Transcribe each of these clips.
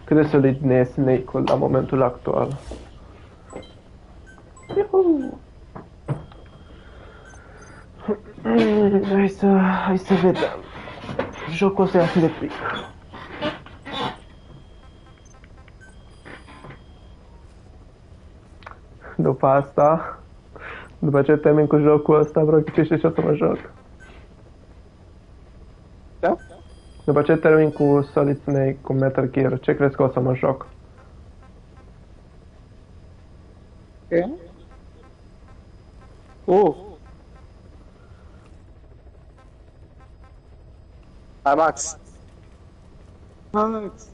Cât de solid ne e Snake-ul la momentul actual? Iuhu! Hai să vedem. Jocul ăsta e atât de quick. După asta, după ce termin cu jocul ăsta, vreau că ce o să mă joc. Da? După ce termin cu Solid Snake, cu Metal Gear, ce crezi că o să mă joc? Ok. Hai, Max. Max.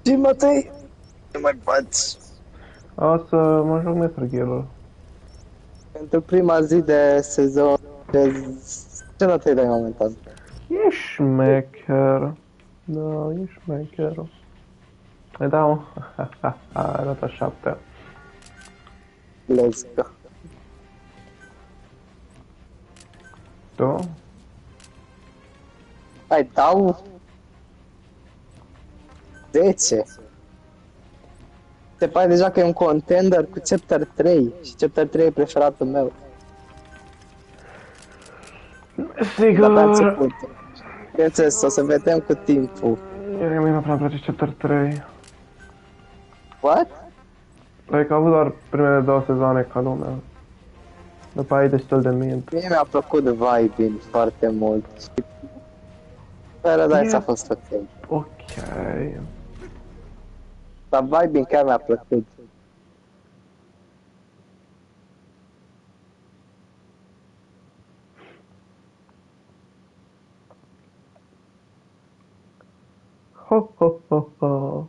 Și Matei, ce mai faci? O să mă joc Metal Gear-ul. Pentru prima zi de sezon, ce notă îi dai momentan? E șmecher. Da, e șmecher. Îi dau... arată 7. Let's go. Tu? Hai, dau 10. Se pare deja că e un contender cu Chapter 3 și Chapter 3 e preferatul meu. Sigur. Dar început. Bineînțeles, o să vedem cu timpul. Mie nu prea place Chapter 3. What? Like, a avut doar primele 2 sezoane ca lumea. După aia e destul de mint. Mie mi-a plăcut vibe-ul foarte mult. Paradise a fost ok. Ok. Dar vibe-ul chiar mi-a plăcut. Ho, ho, ho, ho.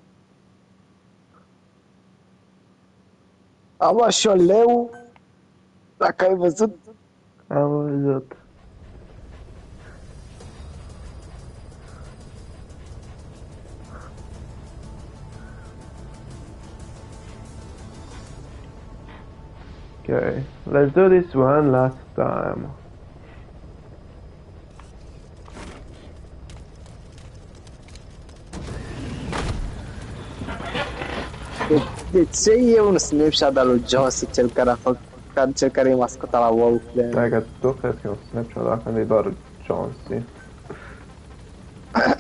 Am luat și o leu, dacă ai văzut. Am văzut. Okay, let's do this one last time. De ce e un snapshot al lui Jonesy, cel care e mascota la WoW? Dacă tu crezi că e un snapshot, dacă nu e doar Jonesy.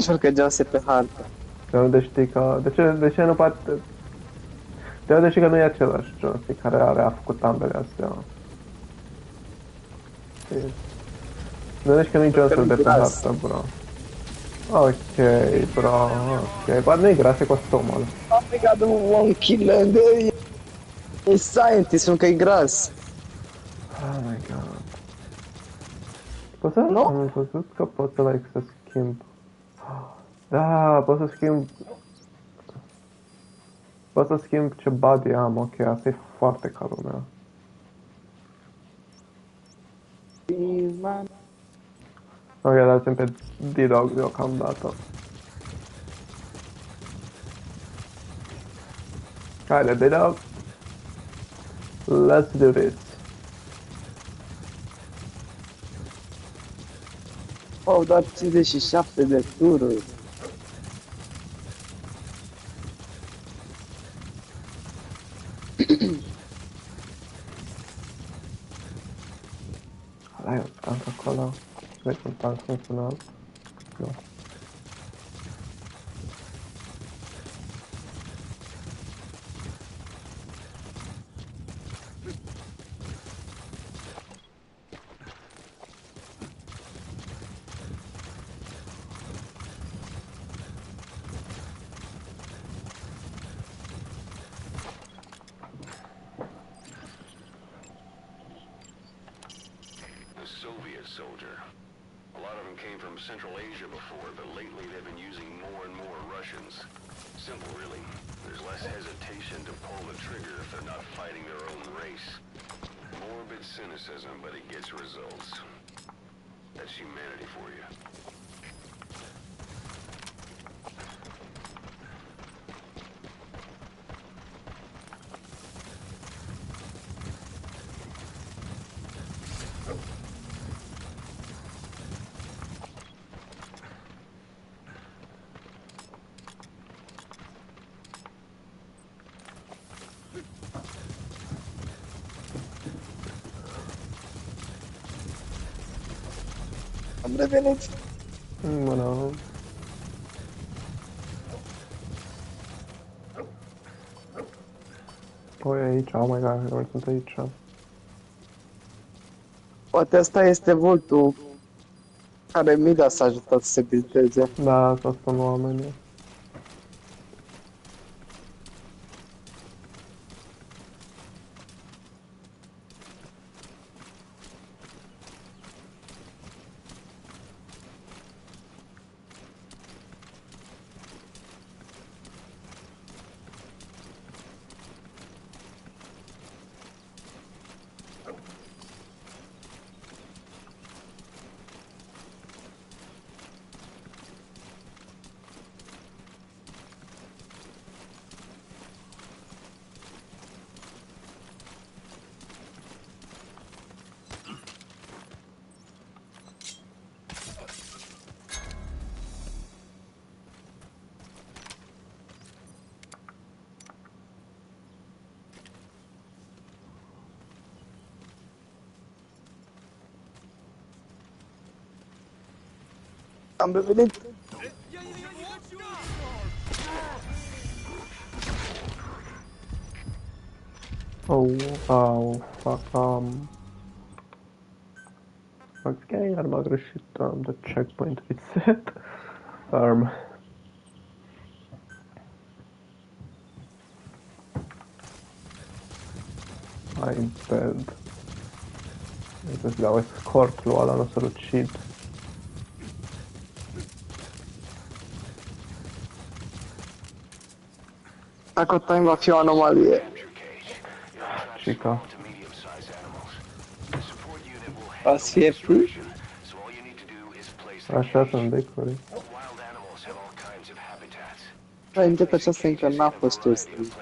Așa că gease pe hartă. De unde știi că... De ce nu poate... De unde știi că nu e același joystick care a făcut ambele astea? De unde știi că nu e joystick de pe hartă, bro? Ok, bro, ok. Poate nu-i gras, e costumul. Oh my god, one kill and e scientist, încă e gras. Oh my god. Poți să... Nu? Am văzut că pot să, like, să schimb... Da, pot să schimb... Pot să schimb ce body am, ok, asta e foarte ca lumea. Ok, dați-mi pe D-Dog deocamdată. Haide, D-Dog. Let's do this. Oh, doar 57 de tururi. Ăla e un tank acolo. Vezi un tank funcțional? Nu. Soviet soldier. A lot of them came from Central Asia before, but lately they've been using more and more Russians. Simple, really. There's less hesitation to pull the trigger if they're not fighting their own race. Morbid cynicism, but it gets results. That's humanity for you. Am revenit. Bună. Păi aici, oh my god, eu sunt aici. Poate asta este voltul care Mida s-a ajutat să se buildeze. Da, asta spun oamenii. Am revenit. Oh, fuck, ok, iar m-a greșit, the checkpoint reset. I'm dead. Trebuie să dau escort lui ăla, nu să-l ucid. Dacă time va fi o anomalie. Chica. Va să fie free? Așa sunt decorii. Dar în data aceasta încă n-a fost chestii.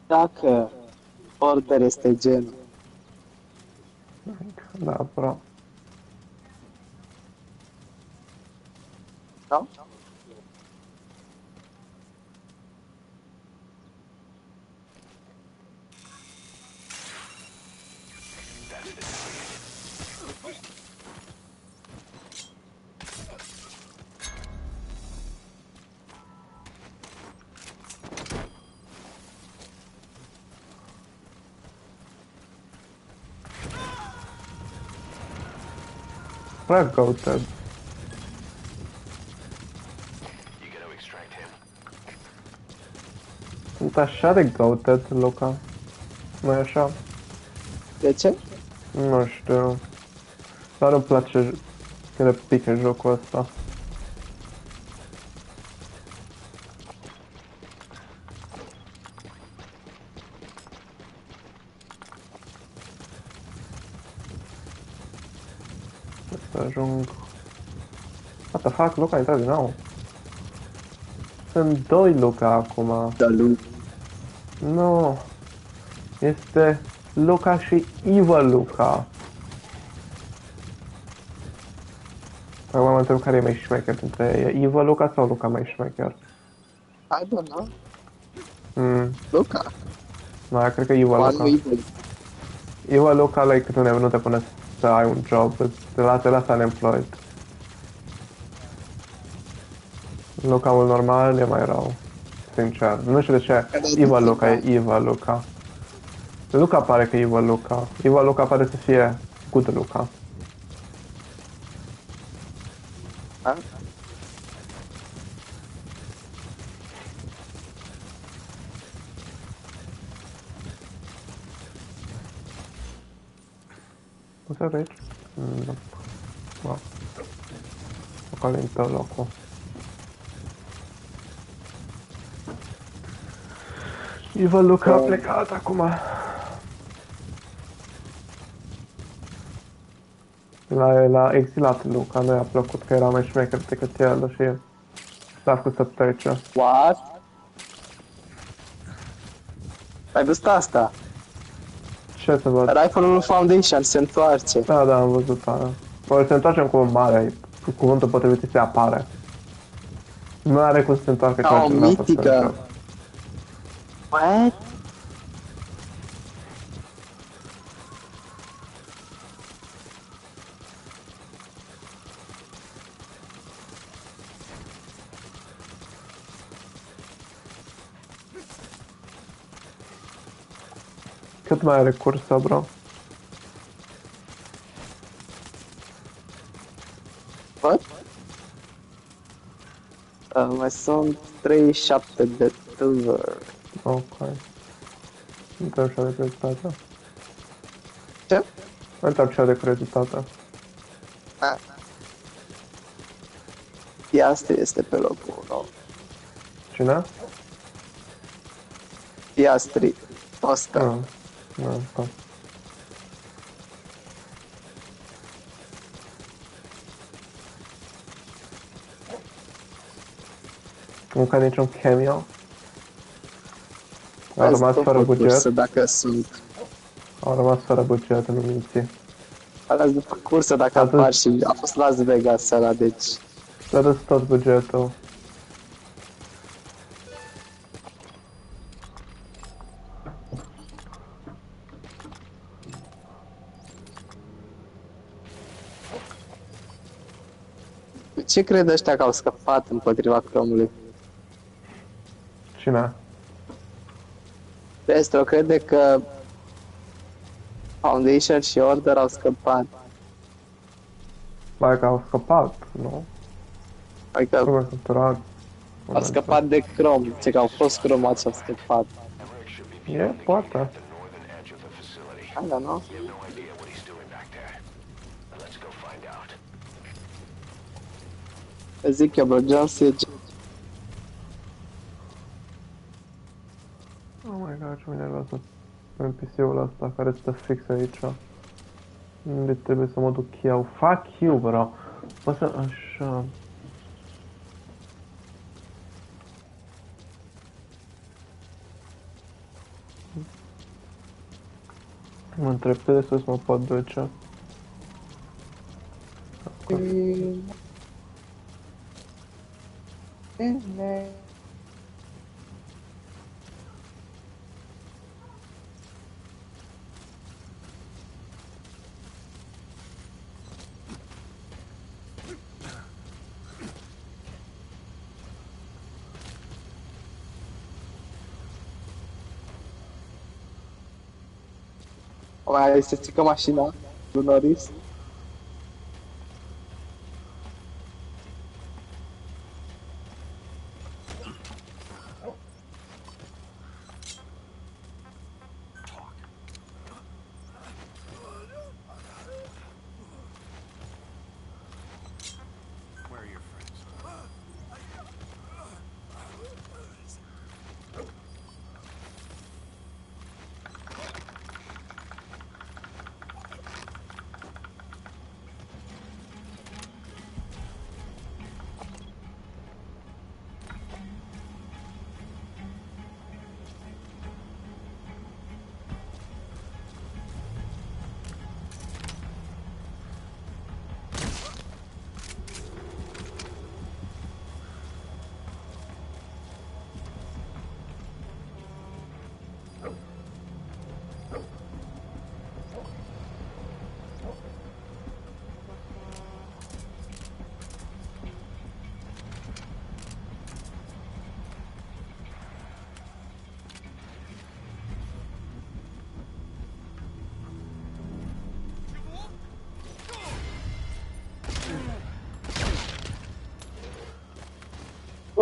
Dacă order este genul. Da, bro. Da? Prea găuted. You gotta extract him. Sunt așa de găuted, Luca. Nu-i așa? De ce? Nu știu. Doar îmi place când pică jocul ăsta. Să ajung... What the fuck, Luca a intrat din nou. Sunt doi Luca acum. Da, lui. Nu. Este Luca și Evil Luca. Acum mă întreb care e mai șmecher dintre ei. E Evil Luca sau Luca mai șmecher? I don't know. Luca. Nu, eu cred că Evil One Luca. evil. Evil Luca, like, nu te pune să ai un job. Te lasă unemployed. Luca-ul normal e mai rău. Sincer. Nu știu de ce. Evil Luca e Evil Luca. Luca pare că e Evil Luca. Evil Luca pare să fie good Luca. Da? Nu se aici? Nu. Wow. Acolo e tău locul. Evil Luca a plecat acum. L-a exilat Luca, nu i-a plăcut că era mai șmecher decât el și s-a făcut să plece. What? Ai văzut asta? Ce să văd? Rifle-ul Foundation se întoarce. Da, am văzut aia. Ori se întoarce cu mare, cuvântul potrivit se apare. Nu are cum să se întoarcă Ca ceea o ce n-a fost mitică. în joc. What? Cât mai are cursa, bro? What? Mai sunt 37 de târvări. Ok. Nu trebuie așa de creditate. Ce? Nu trebuie așa de creditate. Piastri este pe locul 1. Cine? Piastri. Oscar. Nu. Nu, da. Nu ca niciun cameo. Au rămas fără buget. Dacă sunt. Au rămas fără buget în minții. Alea după cursă dacă Atât. apar și a fost Las Vegas ăla, deci... S-a dus tot bugetul. Ce cred ăștia că au scăpat împotriva Chromului? Cine? Destro crede că Foundation și Order au scăpat. Mai că au scăpat, nu? Adică Cum să trag? au scăpat de Chrome, ce că au fost cromați și au scăpat. Emmerich should be E, poate. the northern edge of the facility. Da, da, nu? You have no idea what he's doing back there. Let's go find out. Zic eu, bro, John Siege. Oh my god, ce mă enervează NPC-ul ăsta care stă fix aici. Unde trebuie să mă duc eu? Fuck you, bro. O să așa... Mă întreb cât de sus mă pot duce. Mai se strică mașina lui Norris. Where are your friends?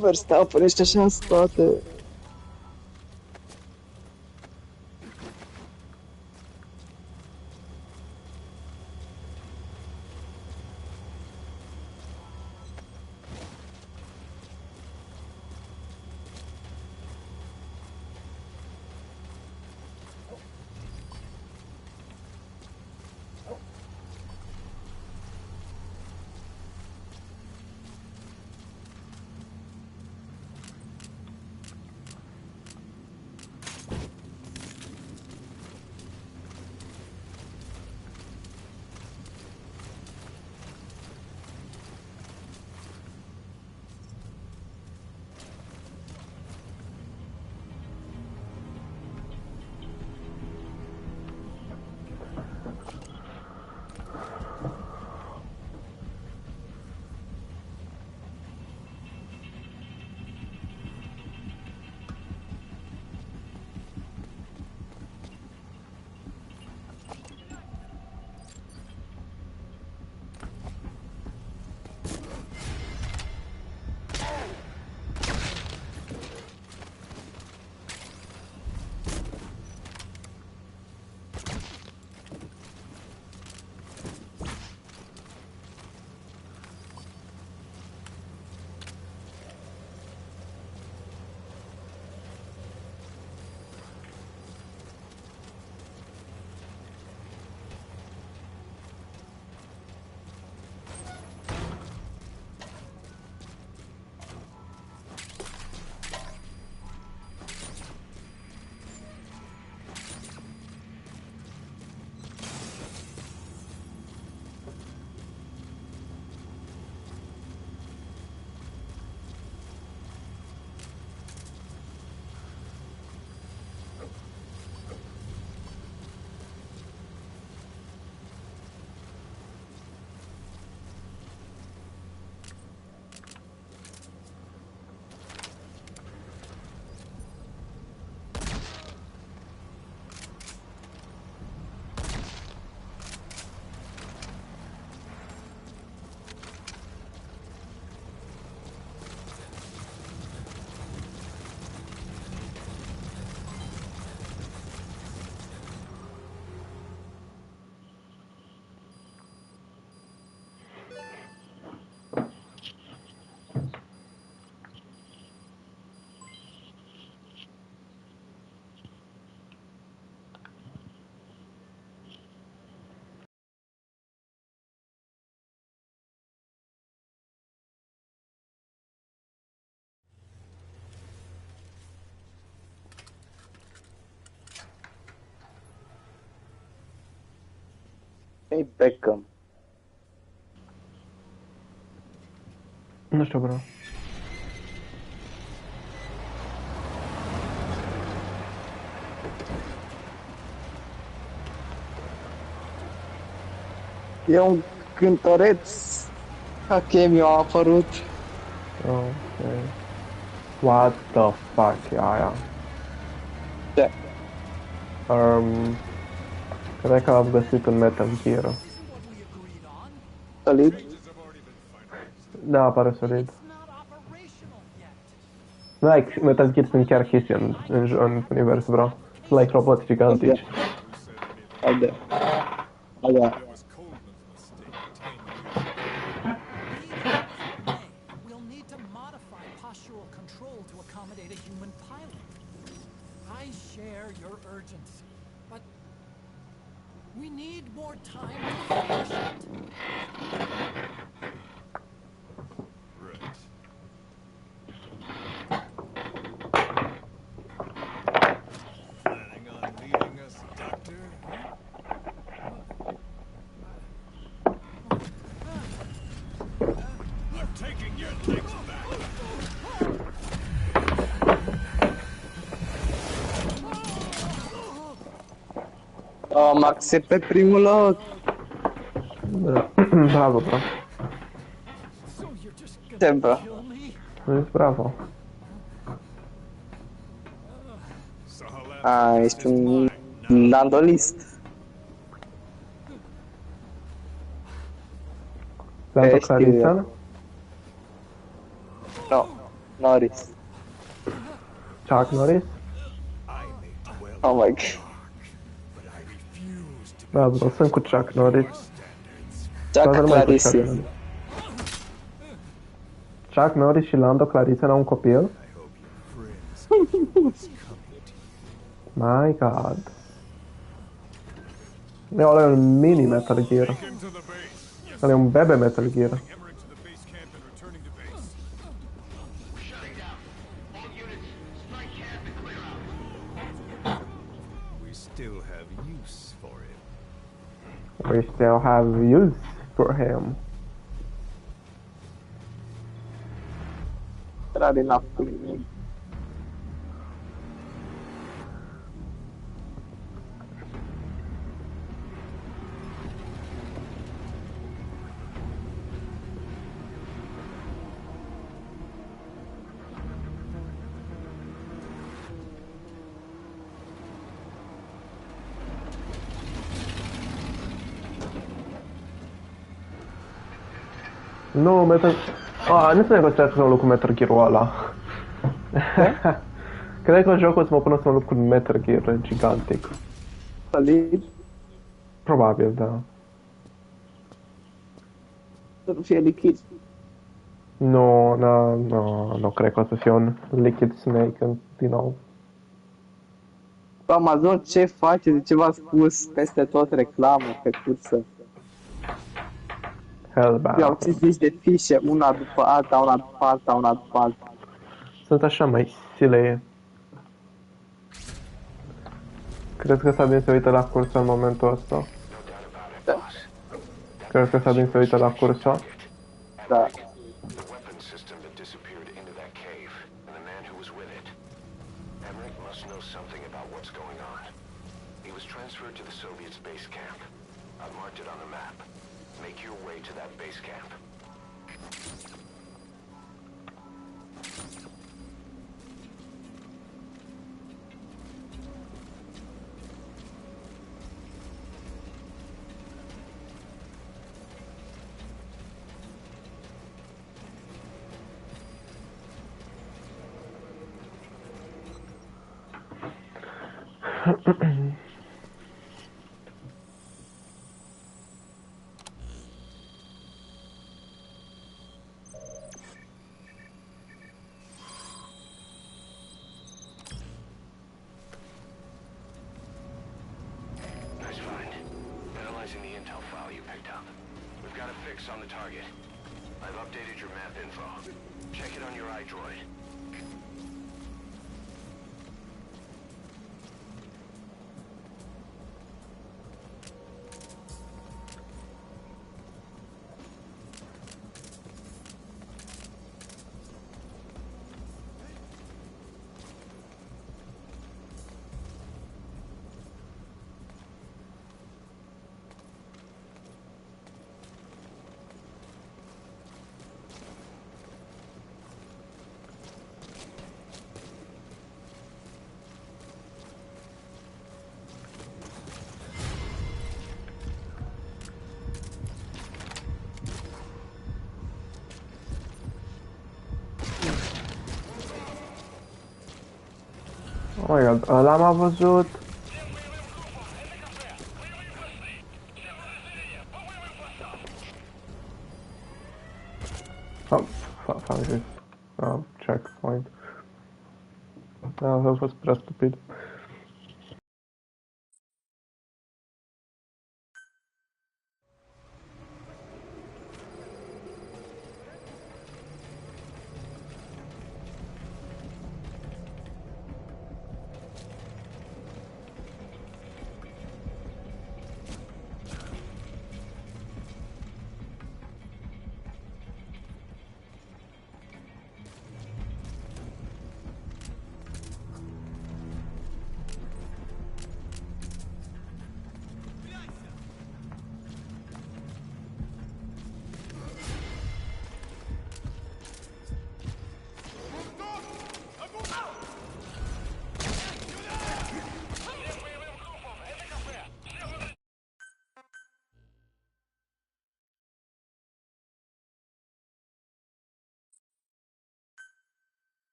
Verstappen ești așa în spate. E Beckham. Nu știu, bro. E un cântăreț. Hakemi a apărut. Ok. What the fuck e aia? Ce? Cred că am găsit un Metal Gear. Solid? Da, pare solid. Like, Metal Gear sunt chiar chestii în univers, bro. Sunt like roboți gigantici. Haide. Haide. We'll need to modify postural control to accommodate a human pilot. I share your urgency, but we need more time to finish it. Planning on leaving us, Doctor? I'm taking your legs back. Max e pe primul loc. Bravo, bro. So you're just gonna Ce, bro? kill me? Ești bravo. Ești un nandolist. Lando Știu Clarița? eu. No, Norris. Chuck Norris? Oh my god. Da, bro, sunt cu Chuck Norris. Jack Toată lumea e cu Chuck Clarisi. Norris. Chuck Norris și Lando Clarița n-au un copil? My god. Ăla e un mini Metal Gear. Ăla e un bebe Metal Gear. Hammering to the base camp and returning to base. Shutting down. All units, strike camp and clear out. We still have use for him. We still have use for him. Rare n-a Nu, Metal... Nu se negociază să mă lupt cu Metal Gear-ul ăla. Cred că jocul o să mă pună să mă lupt cu un Metal Gear gigantic. Solid. Probabil, da. Să nu fie lichid. Nu cred că o să fie un Liquid Snake din nou. Pe Amazon ce face? De ce v-a spus peste tot reclamă pe cursă? Hellbound. Eu au zis de fișe, una după alta, una după alta, una după alta. Sunt așa mai silei. Crezi că Sabin se uită la cursă în momentul ăsta? Crezi că Sabin se uită la cursă? Da. The weapon system that disappeared into that cave, and the man who was with it. Emmerich must know something about what's going on. He was transferred to the Soviets' base camp. I've marked it on the map. Make your way to that base camp. Nice find. Analyzing the intel file you picked up. We've got a fix on the target. I've updated your map info. Check it on your iDroid. Oh my god, ăla m-a văzut. Fac zis. Checkpoint. Da, a fost prea stupid.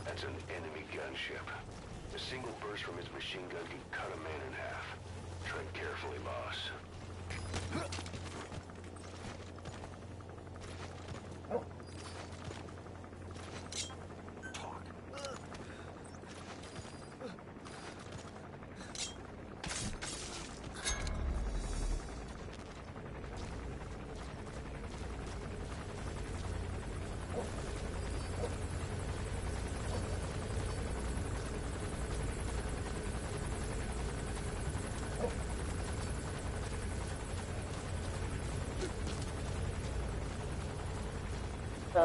That's an enemy gunship. A single burst from his machine gun can cut a man in half. Tread carefully, boss.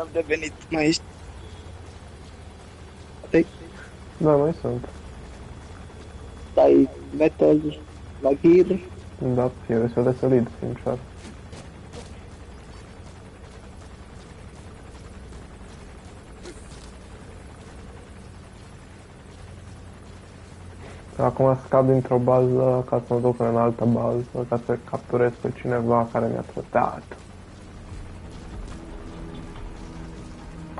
Am devenit mai... Da, mai sunt. Dai metal la gear. Da, e destul de solid, sincer. Acum scap dintr-o bază ca să mă duc în altă bază, ca să capturez pe cineva care mi-a trădat.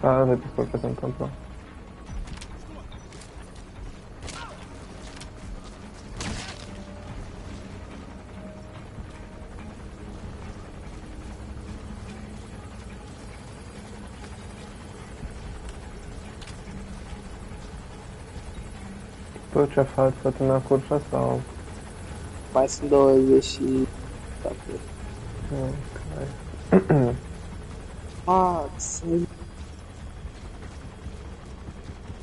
Nu știu ce se întâmplă. Tu ce faci? Să termina cursa sau? Mai sunt 20. Ok. Max.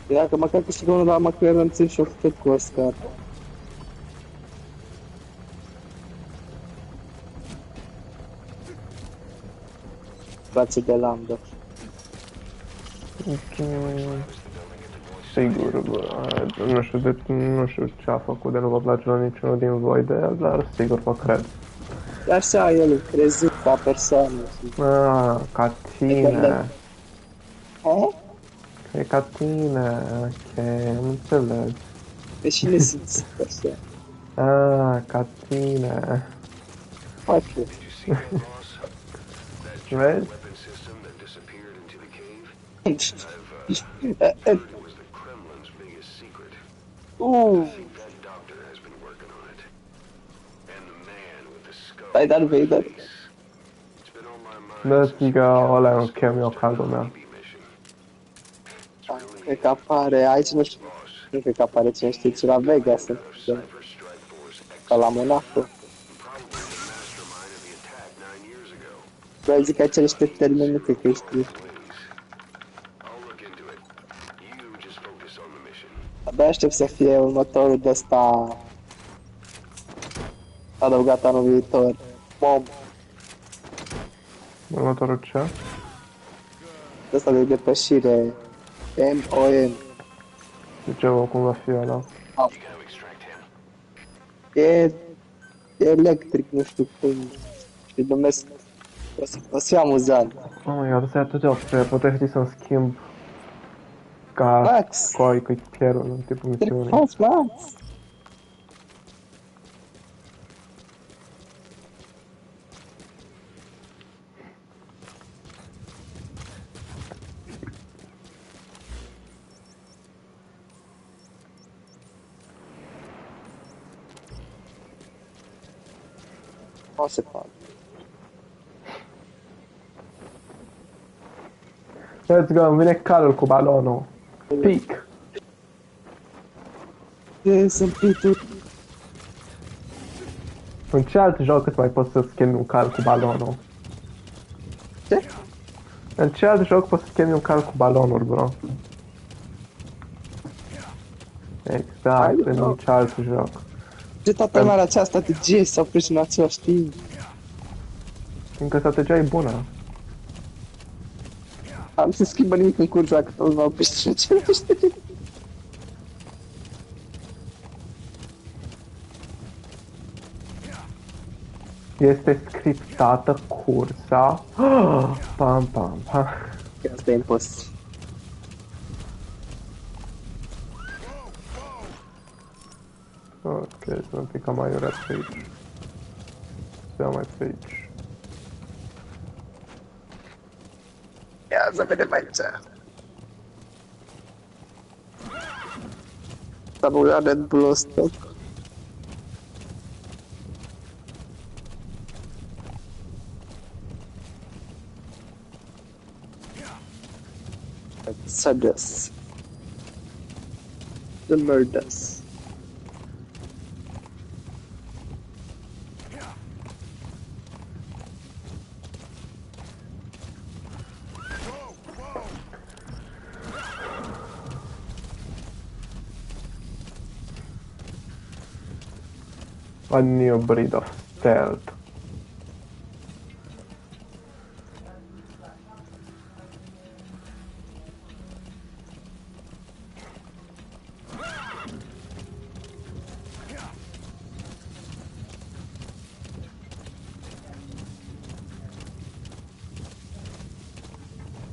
Dacă măcar câștigă unul la McLaren, îmi țin și o făcut cu Oscar. Frații de lambda. Sigur, bă, nu știu ce a făcut de nu vă place la niciunul din voi de el, dar sigur vă cred. Așa, el crezut ca persoană. Ca tine. Ha? E ca tine, ok, am înțeles. Pe cine simți persoană? Ca tine. Ok. Vezi? Weapon system that disappeared into the cave. It was the Kremlin's biggest secret. I think that doctor has been working on it. And the man with the skull. Ai dat Vader. It's been on my mind. Let's go, ăla e un cameo ca lumea. Cred că apare, aici nu știu, nu cred că apare cine știe ce la Vegas, ca la Monaco. Probably the mastermind of the attack 9 years ago. Vreau zic că ai niște termeni, nu cred că știi. I'll look into it. You just focus on the mission. Abia aștept să fie următorul de ăsta adăugat anul viitor. Mom, Următorul ce? de ăsta de depășire. MOM. De ce cum va fi ăla? You gotta extract him. E electric, nu știu cum. Și numesc. O să fie amuzant. Oh my god, asta e atât de OP, puteți să-mi schimb ca Max! coi cu pierul în tipul misiunii. Faci, Max! O să fac. Let's go, îmi vine calul cu balonul. Pic! Sunt pituri. În ce alt joc îți mai poți să schimbi un cal cu balonul? Ce? În ce alt joc poți să schimbi un cal cu balonuri, bro? Exact, în ce alt joc. De toată lumea are această strategie s-au prins în același timp. Fiindcă strategia e bună. Nu se schimbă nimic în curs dacă toți m-au prins în același timp. Este scriptată cursa. Pam, pam, pam. Asta e imposibil. Ok, să un pic mai urat pe aici. Să mai pe aici. Ia să vedem aici. S-a băgat Red Bull ăsta. Sadus. The murders. A new breed of stealth.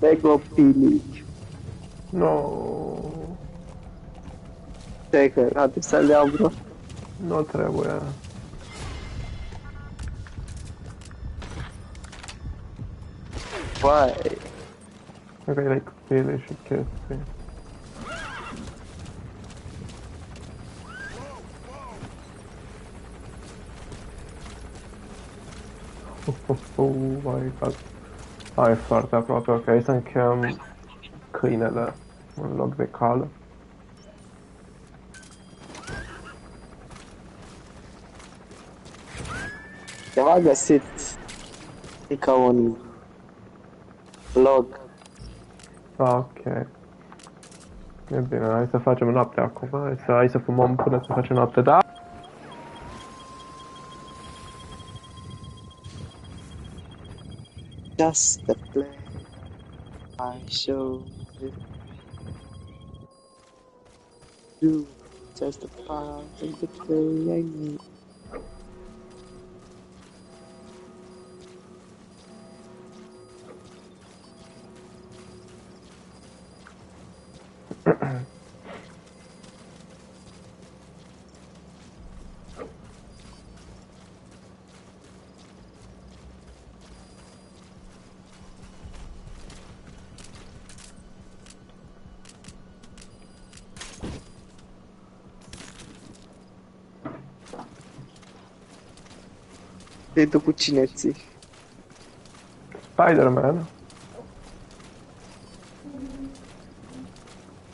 Mega pilici. No, Stai că trebuie să le iau, bro. nu trebuie. Vai. Cred că e like pile și chestii. My god. Ai foarte aproape, ok, să închem câinele în loc de cal. Ceva găsit. E ca un log. Ah, ok. E bine, hai să facem noapte acum, hai să fumăm până să facem noapte, da? Just the play I show it. You just the part of the play I need. De tu cu cine ții? Spider-Man.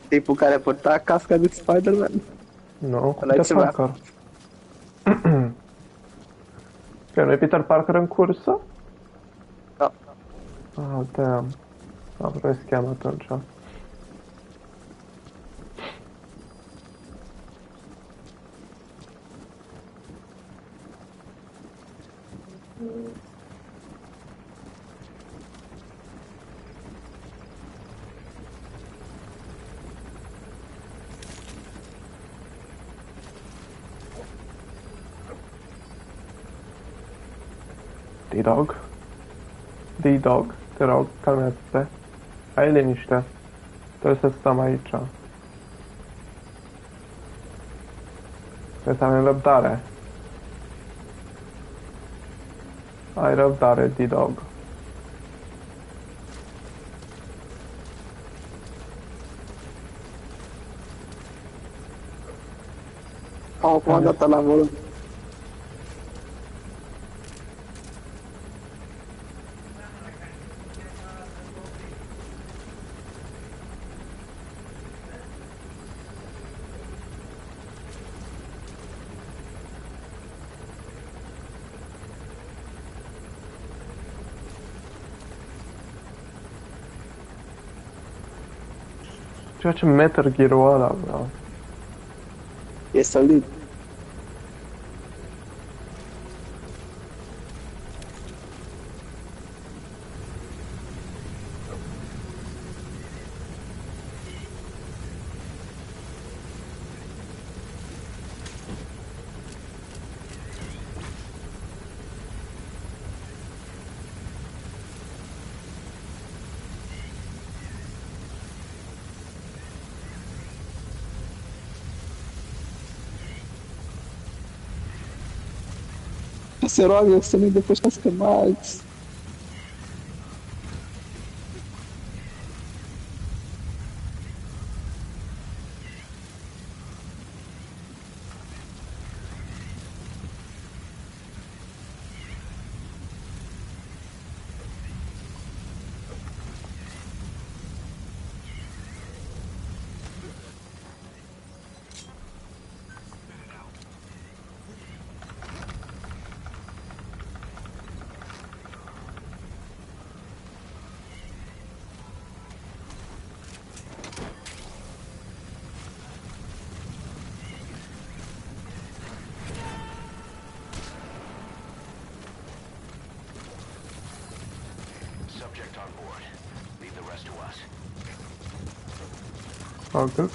Tipul care purta casca de Spider-Man? Nu, Ăla e Peter ceva. Parker. Că nu e Peter Parker în cursă? Da. Ah, damn. Am vrut să cheam atunci. D-Dog. D-Dog, te rog, calmează-te. Ai liniște. Trebuie să stăm aici. Trebuie să avem răbdare. Ai răbdare, D-Dog. Acum data la volum. Ceea ce Metal Gear-ul ăla, bro. E solid. Se roagă să nu-i depășească Max. Subject on board. Leave the rest to us. All good.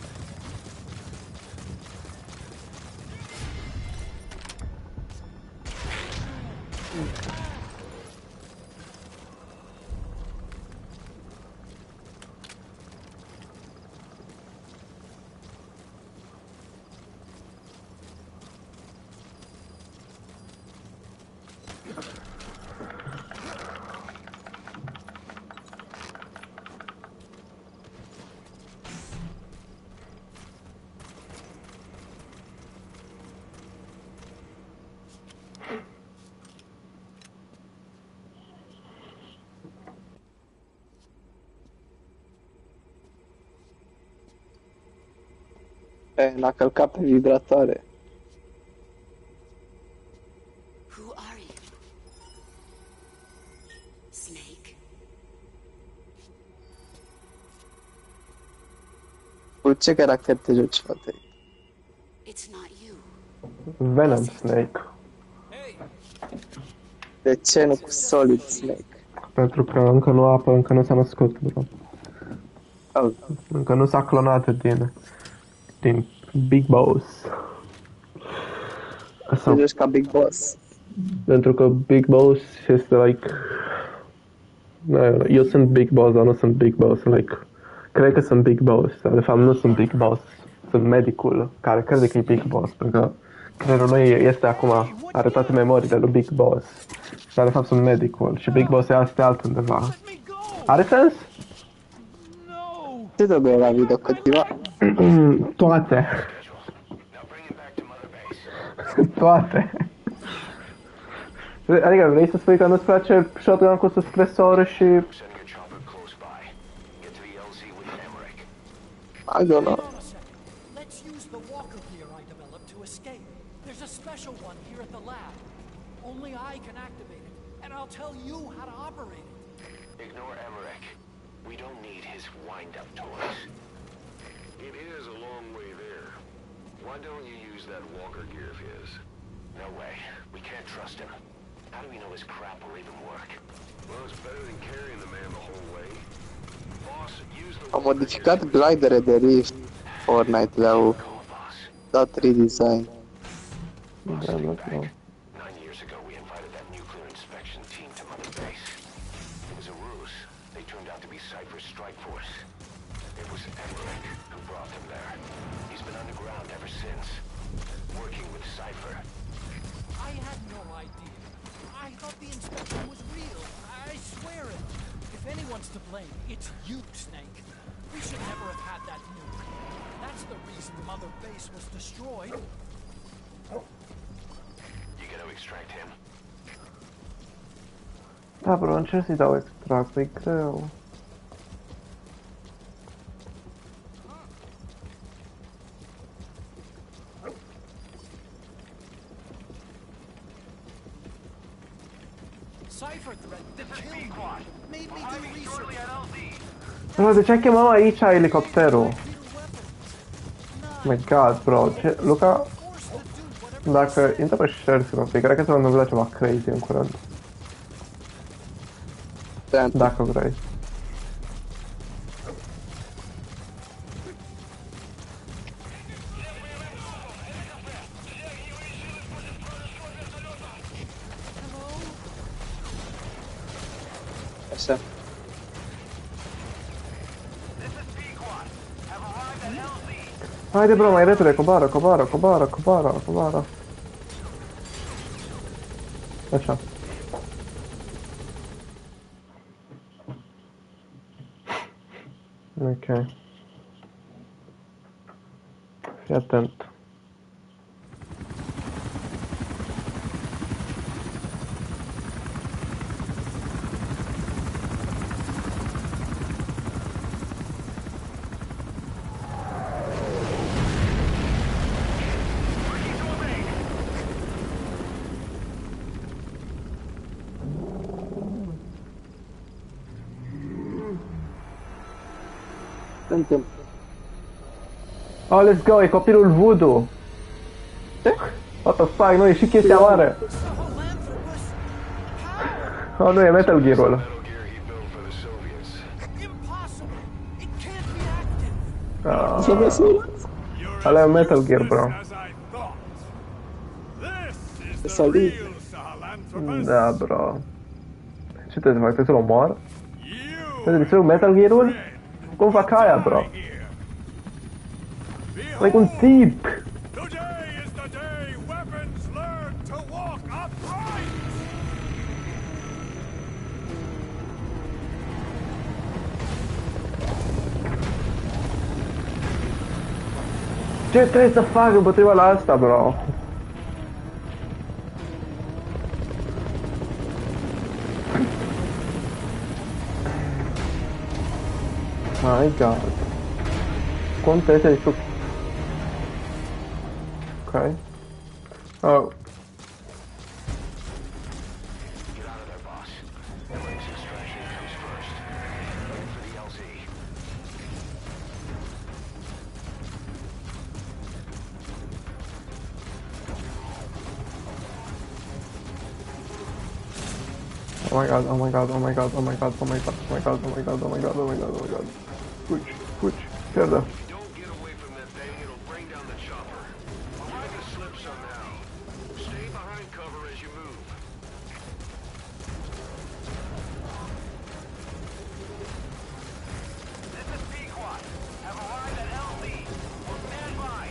L-a călcat pe vibratoare. Who are you? Snake? Cu ce caracter te joci, frate? It's not you. Venom Snake. De ce nu cu Solid Snake? Pentru că încă nu apă, încă nu s-a născut, bro. Oh, Încă nu s-a clonat din Big Boss. te Sau, joci ca Big Boss. pentru că Big Boss este like... Eu sunt Big Boss, dar nu sunt Big Boss, like... Cred că sunt Big Boss, dar de fapt nu sunt Big Boss. Sunt medicul care crede că e Big Boss, pentru că creierul lui este acum, are toate memoriile lui Big Boss. Dar de fapt sunt medicul și Big Boss este altundeva. Are sens? Ce trebuie la video câteva? Toate. Now bring him back to Mother Base. Toate. Adică vrei să spui că nu-ți place shotgun cu supresor și... Sending a chopper close by. Get to the LZ with Emmerich. I don't know. Hold on a second. Let's use the walker gear I developed to escape. There's a special one here at the lab. Only I can activate it, and I'll tell you how to operate it. Ignore Emmerich. We don't need his wind-up toys. It is a long way there. Why don't you use that walker gear of his? No way. We can't trust him. How do we know his crap will even work? Well, it's better than carrying the man the whole way. Boss, use the Am modificat glidere de Rift Fortnite, le-au dat redesign. Da, nu știu. 9 years ago, we invited that nuclear inspection team to Mother Base. It was a ruse. They turned out to be Cypher's strike force. It was Emmerich who brought them there. He's been underground ever since, working with Cypher. I had no idea. I thought the inspection was real. I swear it. If anyone's to blame, it's you, Snake. We should never have had that nuke. That's the reason Mother Base was destroyed. You gonna extract him? Da, bro, încerc să-i dau extract, e greu. Cypher threatened to kill me. Made me do research. Bro, de ce chemăm aici elicopterul? Oh my god, bro, ce... Luca, dacă intră pe share un pic, cred că se va întâmpla ceva crazy în curând. Dacă vrei. Așa. Haide, bro, mai repede, coboară, coboară, coboară, coboară, coboară. Așa. Ok. Fii atent. Suntem. Oh, let's go, e copilul Voodoo. Ce? What the fuck, nu, e și chestia mare. Oh, nu, e Metal Gear-ul ăla. Metal gear he built for the Soviets. Impossible! It can't be active! Ce vesel? Ăla e Metal Gear, bro. As I thought. This is the Salut. real Sahelanthropus. Da, bro. Ce trebuie să fac? Trebuie să-l omor? You Trebuie să Metal Gear-ul? Cum fac aia, bro? here. Like un tip. Today is the day weapons learn to walk upright. Ce trebuie să fac împotriva la asta, bro? My god. Cum trebuie să-i suc? Ok. Oh. Get out of there, boss. Emmerich's extraction comes first. Wait for the LZ. Oh my god, oh my god, oh my god, oh my god, oh my god, oh my god, oh my god, oh my god, oh my god, oh my god. Push, pierda. Don't get away from that thing, it'll bring down the chopper. I'll ride the slip somehow. Stay behind cover as you move. This is Pequot. Have arrived at LZ. We'll stand by.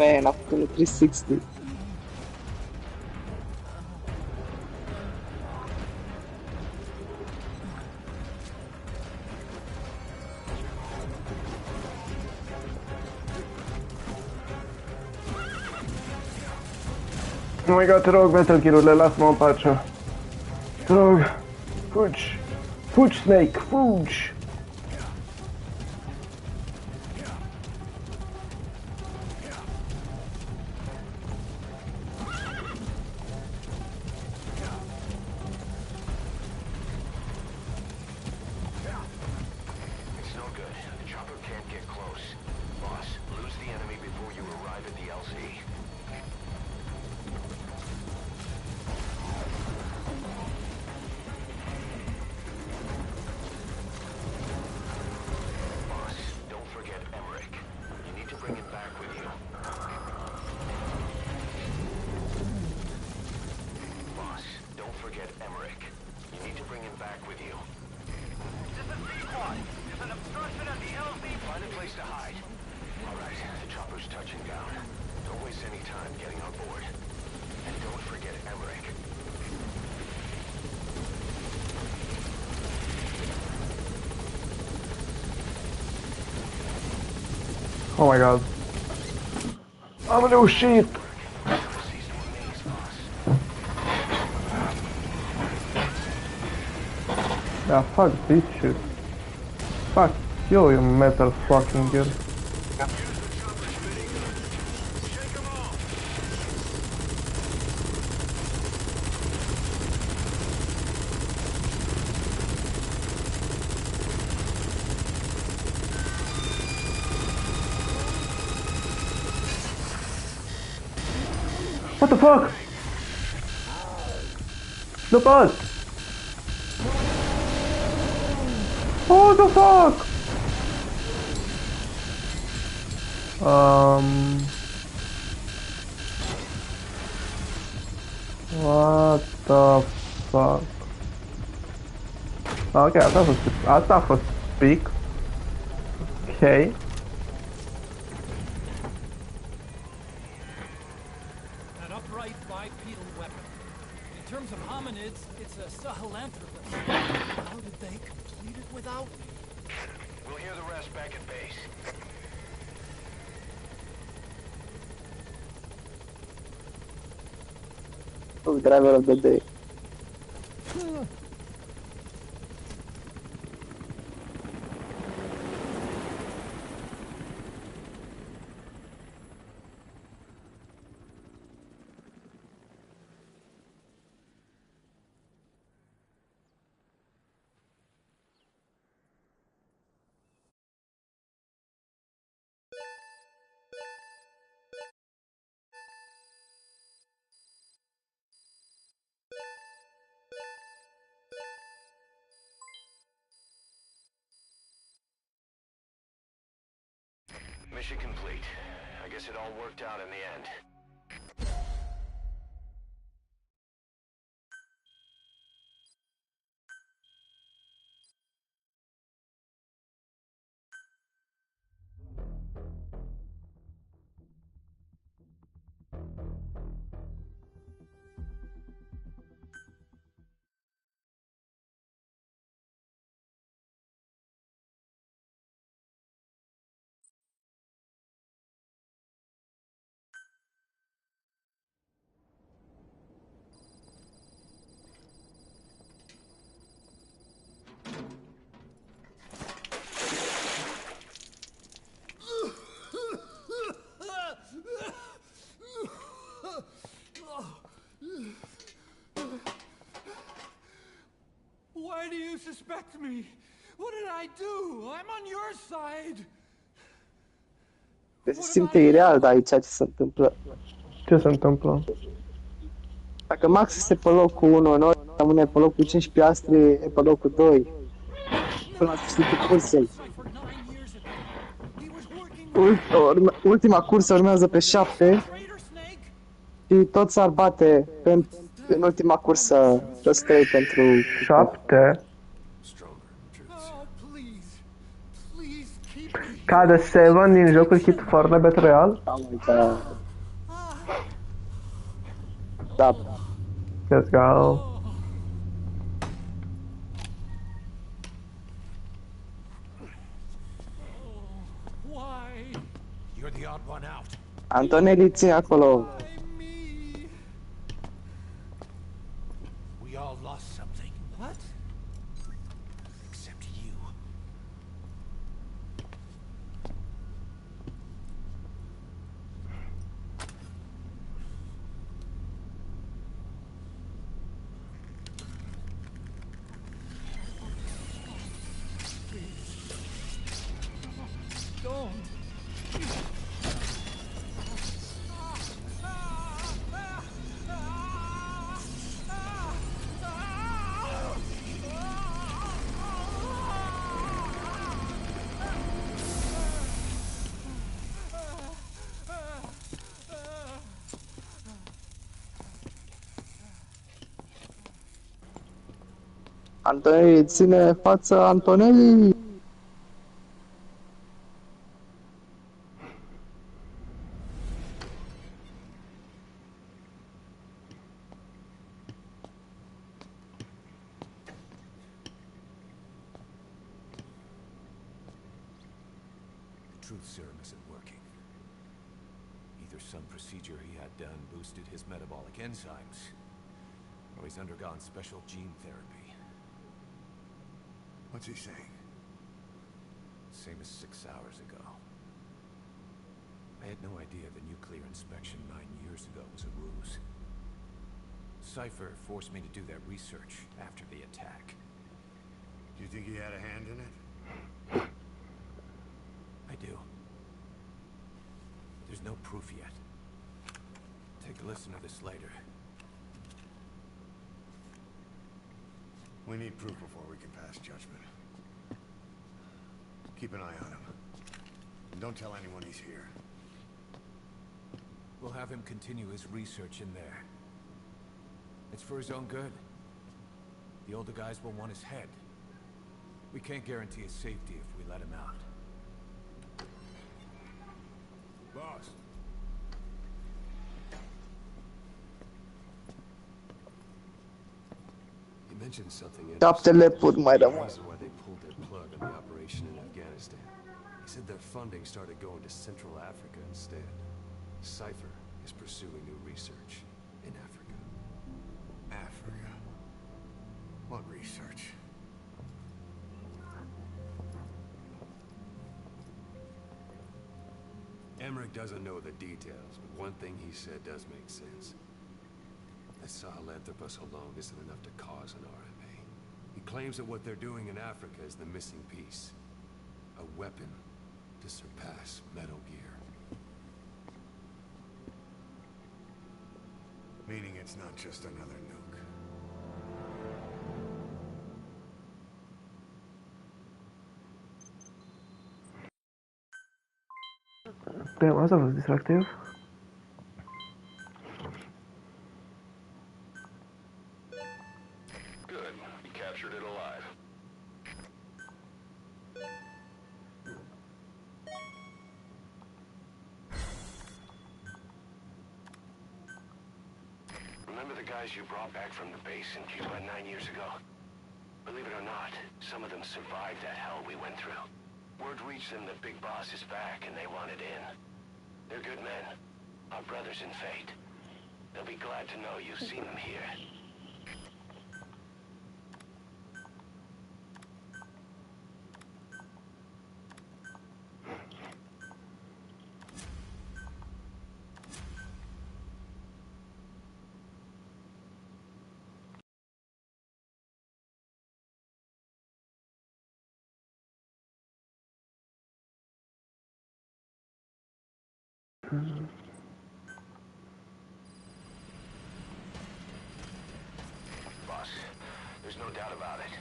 Man, a făcut un 360. Oh my god, te rog, Metal Gear-urile, lasă-mă în pace. Te rog, fugi. Fugi, Snake, fugi. It's no good. The chopper can't get close. Boss, lose the enemy before you arrive at the LZ. Boss, don't forget Emmerich. You need to bring him back with you. Boss, don't forget Emmerich. You need to bring him back with you. This is Sequad. There's an obstruction at the LZ. Find a place to hide. All right, the chopper's touching down. Don't waste any time getting on board. And don't forget Emmerich. Oh my god. Am reușit! Yeah, fuck this shit. Fuck you, you metal fucking gear. What the fuck? The bus! What the fuck? What the fuck? Okay, asta a fost pic. Ok. An upright bipedal weapon. In terms of hominids, it's a sahelanthropus. How did they complete it without me? We'll hear the rest back at base. Oh, driver of the day. Mission complete. I guess it all worked out in the end. Why do you suspect me? What did I do? I'm on your side. Se simte ireal de aici ce se întâmplă. Ce se întâmplă? Dacă Max este pe locul 1, noi rămâne pe locul 15, Astri e pe locul 2. Până la sfârșitul cursei. Ultima cursă urmează pe 7 și tot s-ar bate în ultima cursă răstăi pentru... 7? Oh, please. Please keep me Cade Seven din jocul Hit for Betrayal. Oh my god. Da. Let's go. Why? You're the odd one out. Antonelli, ții acolo. Why me? We all lost something, What? except you. Don't. Antonelli, ține față, Antonelli! The truth serum isn't working. Either some procedure he had done boosted his metabolic enzymes, or he's undergone special gene therapy. What's he saying? Same as 6 hours ago. I had no idea the nuclear inspection 9 years ago was a ruse. Cypher forced me to do that research after the attack. Do you think he had a hand in it? I do. There's no proof yet. Take a listen to this later. We need proof before we can pass judgment. Keep an eye on him. And don't tell anyone he's here. We'll have him continue his research in there. It's for his own good. The older guys will want his head. We can't guarantee his safety if we let him out. Boss. He mentioned something Șapte lepuri mai The rămân. reason why they pulled their plug on the operation in Afghanistan. He said their funding started going to Central Africa instead. Cypher is pursuing new research in Africa. Africa. What research? Emmerich doesn't know the details, but one thing he said does make sense. That Sahelanthropus alone isn't enough to cause an RMA. He claims that what they're doing in Africa is the missing piece. A weapon to surpass Metal Gear. Meaning it's not just another nuke. Damn, asta a fost distractiv. Good. You captured it alive. Remember the guys you brought back from the base in Cuba 9 years ago? Believe it or not, some of them survived that hell we went through. Word reached them that Big Boss is back and they wanted in. They're good men. Our brothers in fate. They'll be glad to know you've seen them here. Boss, there's no doubt about it.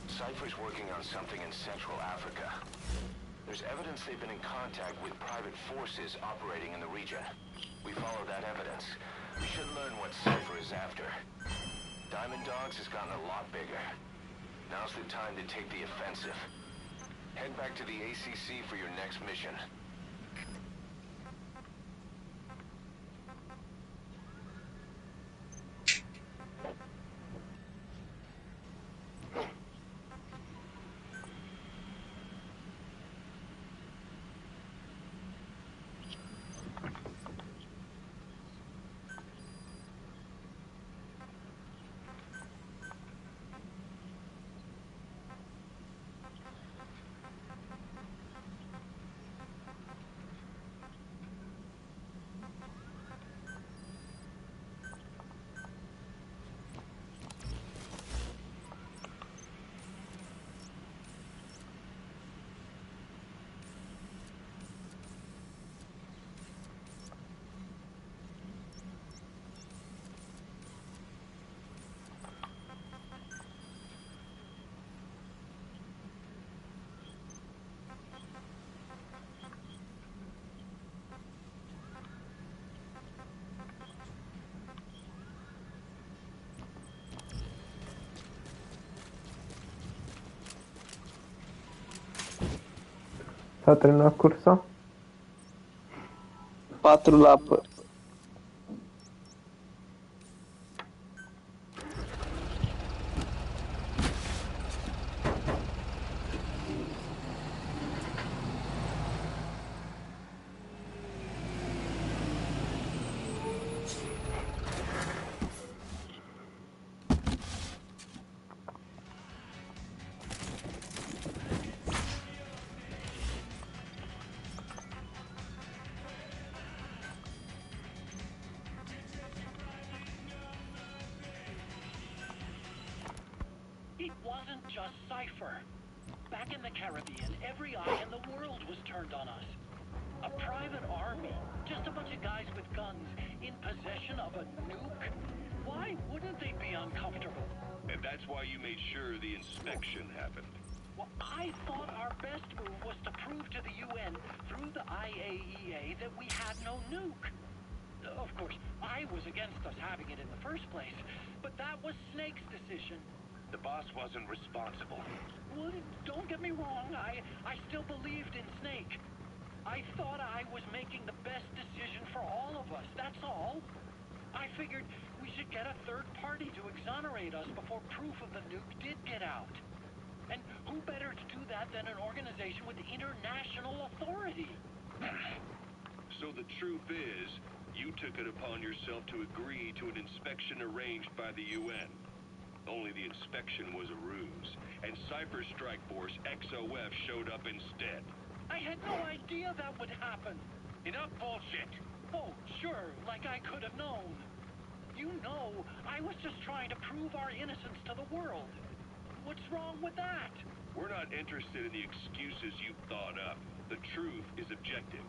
Cypher's working on something in Central Africa. There's evidence they've been in contact with private forces operating in the region. We follow that evidence. We should learn what Cypher is after. Diamond Dogs has gotten a lot bigger. Now's the time to take the offensive. Head back to the ACC for your next mission. S-a terminat cursa? 4 la apă. It wasn't just Cypher. Back in the Caribbean, every eye in the world was turned on us. A private army, just a bunch of guys with guns, in possession of a nuke? Why wouldn't they be uncomfortable? And that's why you made sure the inspection happened. Well, I thought our best move was to prove to the UN through the IAEA that we had no nuke. Of course, I was against us having it in the first place, but that was Snake's decision. The boss wasn't responsible. Well, don't get me wrong, I still believed in Snake. I thought I was making the best decision for all of us, that's all. I figured we should get a third party to exonerate us before proof of the nuke did get out. And who better to do that than an organization with international authority? So the truth is, you took it upon yourself to agree to an inspection arranged by the UN. Only the inspection was a ruse, and Cypher's strike force, XOF, showed up instead. I had no idea that would happen. Enough bullshit! Oh, sure, like I could have known. You know, I was just trying to prove our innocence to the world. What's wrong with that? We're not interested in the excuses you thought up. The truth is objective.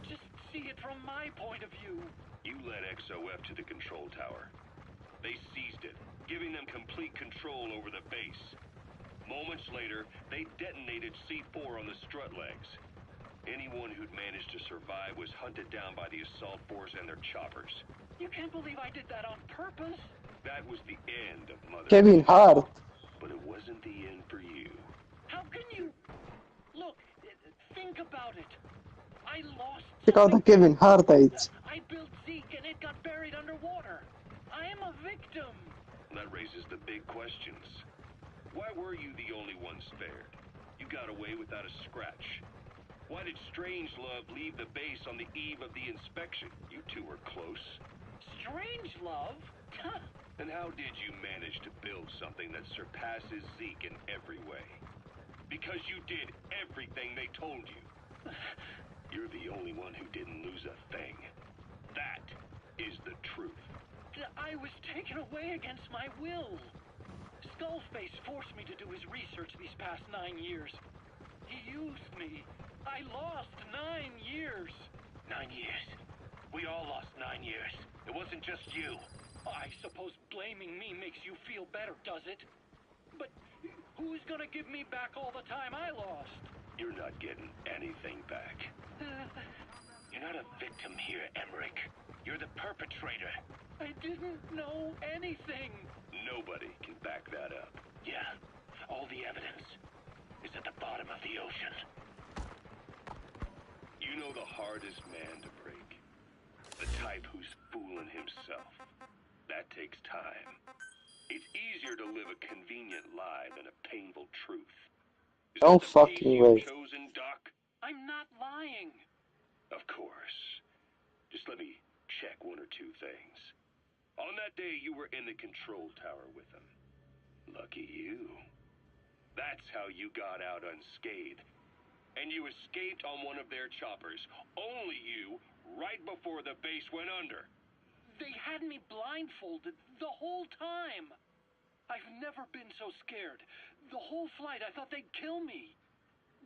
Just see it from my point of view. You led XOF to the control tower. They seized it, giving them complete control over the base. Moments later, they detonated C4 on the strut legs. Anyone who'd managed to survive was hunted down by the assault force and their choppers. You can't believe I did that on purpose? That was the end of Mother. Kevin Hart. But it wasn't the end for you. How can you... Look, think about it. I lost... Ce caută Kevin Hart aici? I built Zeke and it got buried underwater. I am a victim. That raises the big questions. Why were you the only one spared? You got away without a scratch. Why did Strangelove leave the base on the eve of the inspection? You two were close. Strangelove? And how did you manage to build something that surpasses Zeke in every way? Because you did everything they told you. You're the only one who didn't lose a thing. That is the truth. I was taken away against my will. Skullface forced me to do his research these past 9 years. He used me. I lost 9 years. 9 years. We all lost 9 years. It wasn't just you. I suppose blaming me makes you feel better, does it? But who's gonna give me back all the time I lost? You're not getting anything back. You're not a victim here, Emmerich. You're the perpetrator. I didn't know anything. Nobody can back that up. Yeah, all the evidence is at the bottom of the ocean. information. You know the hardest man to break. The type who's fooling himself. That takes time. It's easier to live a convenient lie than a painful truth. Is No that the peace fucking you've way. chosen, Doc? I'm not lying. Of course. Just let me check one or two things. On that day, you were in the control tower with them. Lucky you. That's how you got out unscathed. And you escaped on one of their choppers. Only you, right before the base went under. They had me blindfolded the whole time. I've never been so scared. The whole flight, I thought they'd kill me.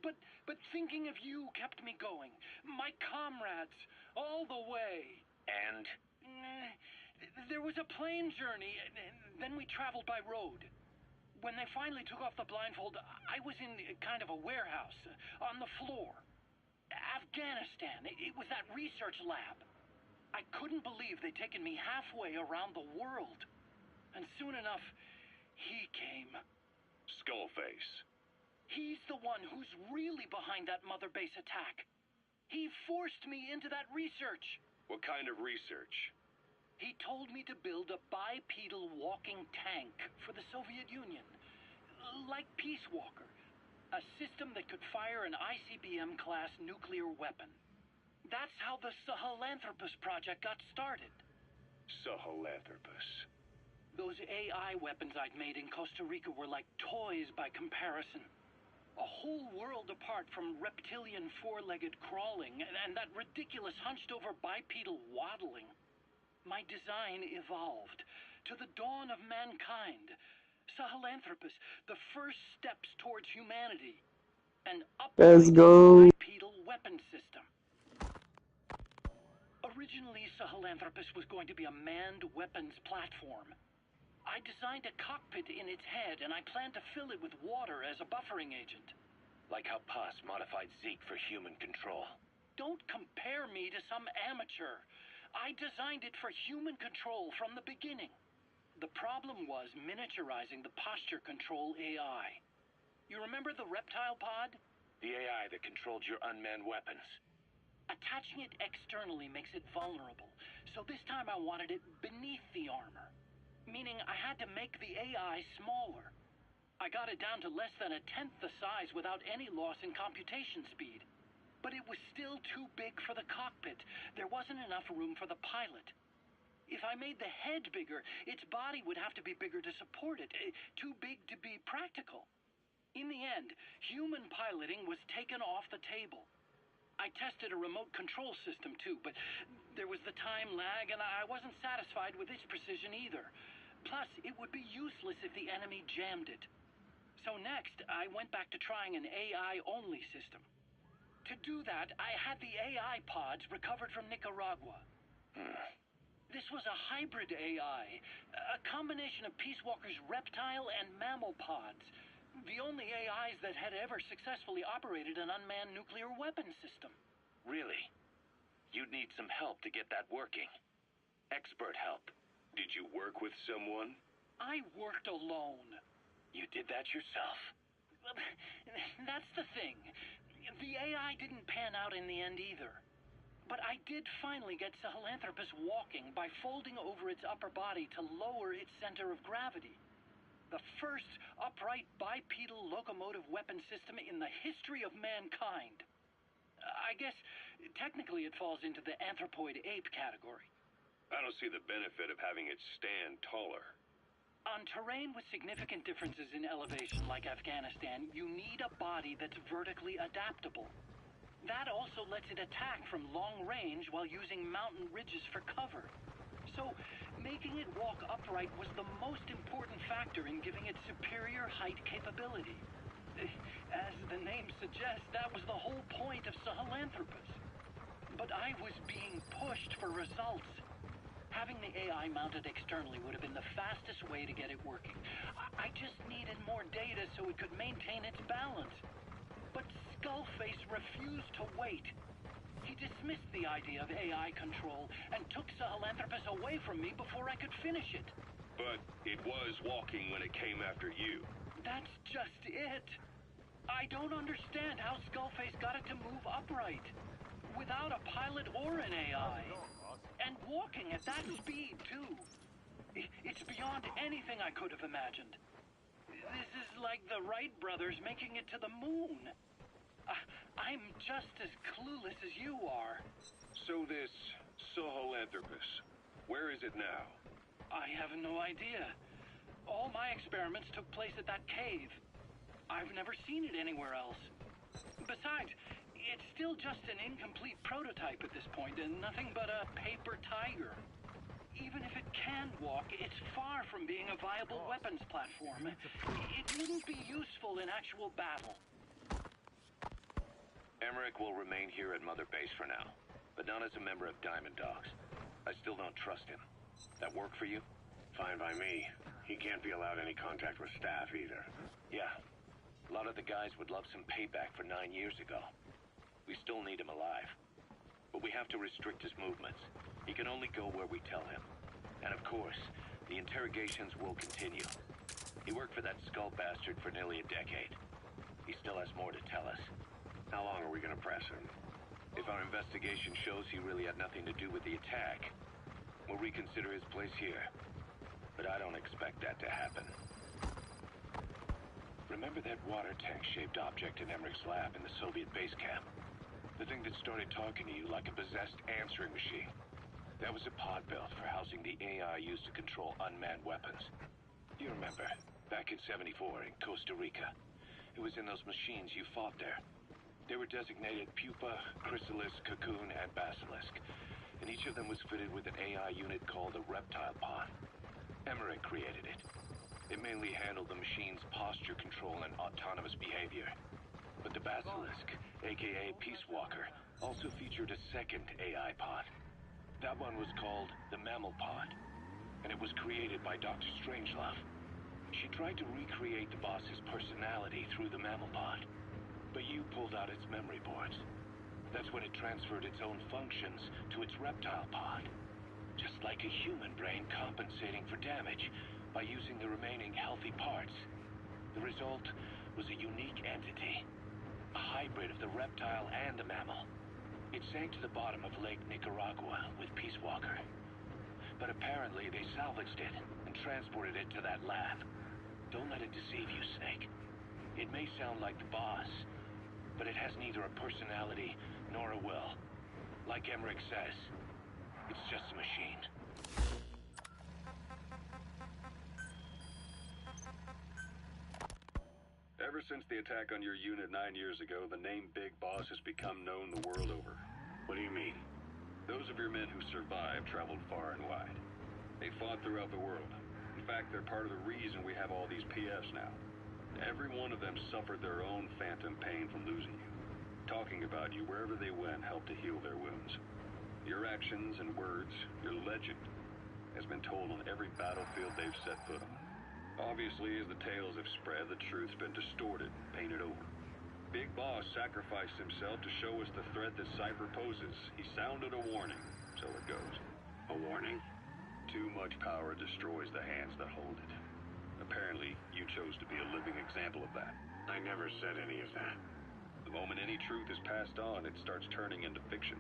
But thinking of you kept me going. My comrades, all the way. And? There was a plane journey, and then we traveled by road. When they finally took off the blindfold, I was in kind of a warehouse, on the floor. Afghanistan, it was that research lab. I couldn't believe they'd taken me halfway around the world. And soon enough, he came. Skullface. He's the one who's really behind that mother base attack. He forced me into that research. What kind of research? He told me to build a bipedal walking tank for the Soviet Union. Like Peace Walker. A system that could fire an ICBM-class nuclear weapon. That's how the Sahelanthropus project got started. Sahelanthropus. Those AI weapons I'd made in Costa Rica were like toys by comparison. A whole world apart from reptilian four-legged crawling and that ridiculous hunched-over bipedal waddling. My design evolved. To the dawn of mankind. Sahelanthropus, the first steps towards humanity. An Let's upright go. bipedal weapon system. Originally, Sahelanthropus was going to be a manned weapons platform. I designed a cockpit in its head, and I planned to fill it with water as a buffering agent. Like how Paz modified Zeke for human control. Don't compare me to some amateur. I designed it for human control from the beginning. The problem was miniaturizing the posture control AI. You remember the reptile pod? The AI that controlled your unmanned weapons. Attaching it externally makes it vulnerable, so this time I wanted it beneath the armor. Meaning I had to make the AI smaller. I got it down to less than 1/10 the size without any loss in computation speed. But it was still too big for the cockpit. There wasn't enough room for the pilot. If I made the head bigger, its body would have to be bigger to support it. Too big to be practical. In the end, human piloting was taken off the table. I tested a remote control system too, but there was the time lag and I wasn't satisfied with its precision either. Plus, it would be useless if the enemy jammed it. So next, I went back to trying an AI-only system. To do that, I had the AI pods recovered from Nicaragua. This was a hybrid AI, a combination of Peace Walker's reptile and mammal pods. The only AIs that had ever successfully operated an unmanned nuclear weapon system. Really? You'd need some help to get that working. Expert help. Did you work with someone? I worked alone. You did that yourself? That's the thing. The AI didn't pan out in the end either. But I did finally get Sahelanthropus walking by folding over its upper body to lower its center of gravity. The first upright bipedal locomotive weapon system in the history of mankind. I guess, technically it falls into the anthropoid ape category. I don't see the benefit of having it stand taller. On terrain with significant differences in elevation like Afghanistan, you need a body that's vertically adaptable. That also lets it attack from long range while using mountain ridges for cover. So, making it walk upright was the most important factor in giving it superior height capability. As the name suggests, that was the whole point of Sahelanthropus. But I was being pushed for results. Having the AI mounted externally would have been the fastest way to get it working. I just needed more data so it could maintain its balance. But Skullface refused to wait. He dismissed the idea of AI control and took Sahelanthropus away from me before I could finish it. But it was walking when it came after you. That's just it. I don't understand how Skullface got it to move upright. Without a pilot or an AI. And walking at that speed, too. It's beyond anything I could have imagined. This is like the Wright brothers making it to the moon. I'm just as clueless as you are. So this Sahelanthropus, where is it now? I have no idea. All my experiments took place at that cave. I've never seen it anywhere else. Besides, it's still just an incomplete prototype at this point, and nothing but a paper tiger. Even if it can walk, it's far from being a viable weapons platform. It wouldn't be useful in actual battle. Emmerich will remain here at Mother Base for now, but not as a member of Diamond Dogs. I still don't trust him. That work for you? Fine by me. He can't be allowed any contact with staff either. Yeah. A lot of the guys would love some payback for 9 years ago. We still need him alive. But we have to restrict his movements. He can only go where we tell him. And of course, the interrogations will continue. He worked for that skull bastard for nearly a decade. He still has more to tell us. How long are we gonna press him? If our investigation shows he really had nothing to do with the attack, we'll reconsider his place here. But I don't expect that to happen. Remember that water tank-shaped object in Emmerich's lab in the Soviet base camp? The thing that started talking to you like a possessed answering machine. That was a pod built for housing the AI used to control unmanned weapons. You remember, back in '74 in Costa Rica. It was in those machines you fought there. They were designated Pupa, Chrysalis, Cocoon, and Basilisk. And each of them was fitted with an AI unit called a reptile pod. Emmerich created it. It mainly handled the machine's posture control and autonomous behavior. But the Basilisk, aka Peace Walker, also featured a second AI pod. That one was called the Mammal Pod, and it was created by Dr. Strangelove. She tried to recreate the boss's personality through the Mammal Pod, but you pulled out its memory boards. That's when it transferred its own functions to its reptile pod. Just like a human brain compensating for damage by using the remaining healthy parts. The result was a unique entity, a hybrid of the reptile and the mammal. It sank to the bottom of Lake Nicaragua with Peace Walker. But apparently they salvaged it and transported it to that lab. Don't let it deceive you, Snake. It may sound like the boss, but it has neither a personality nor a will. Like Emmerich says, it's just a machine. Ever since the attack on your unit 9 years ago, the name Big Boss has become known the world over. What do you mean? Those of your men who survived traveled far and wide. They fought throughout the world. In fact, they're part of the reason we have all these PFs now. Every one of them suffered their own phantom pain from losing you. Talking about you wherever they went helped to heal their wounds. Your actions and words, your legend, has been told on every battlefield they've set foot on. Obviously, as the tales have spread, the truth's been distorted, painted over. Big Boss sacrificed himself to show us the threat that Cypher poses. He sounded a warning, so it goes. A warning? Too much power destroys the hands that hold it. Apparently, you chose to be a living example of that. I never said any of that. The moment any truth is passed on, it starts turning into fiction.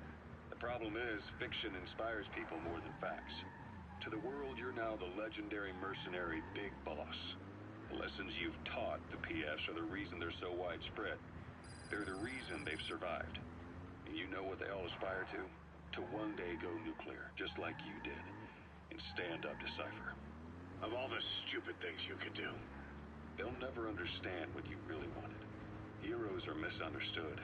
The problem is, fiction inspires people more than facts. To the world, you're now the legendary mercenary Big Boss. The lessons you've taught the PFs are the reason they're so widespread. They're the reason they've survived. And you know what they all aspire to? To one day go nuclear, just like you did, and stand up to Cypher. Of all the stupid things you could do, they'll never understand what you really wanted. Heroes are misunderstood.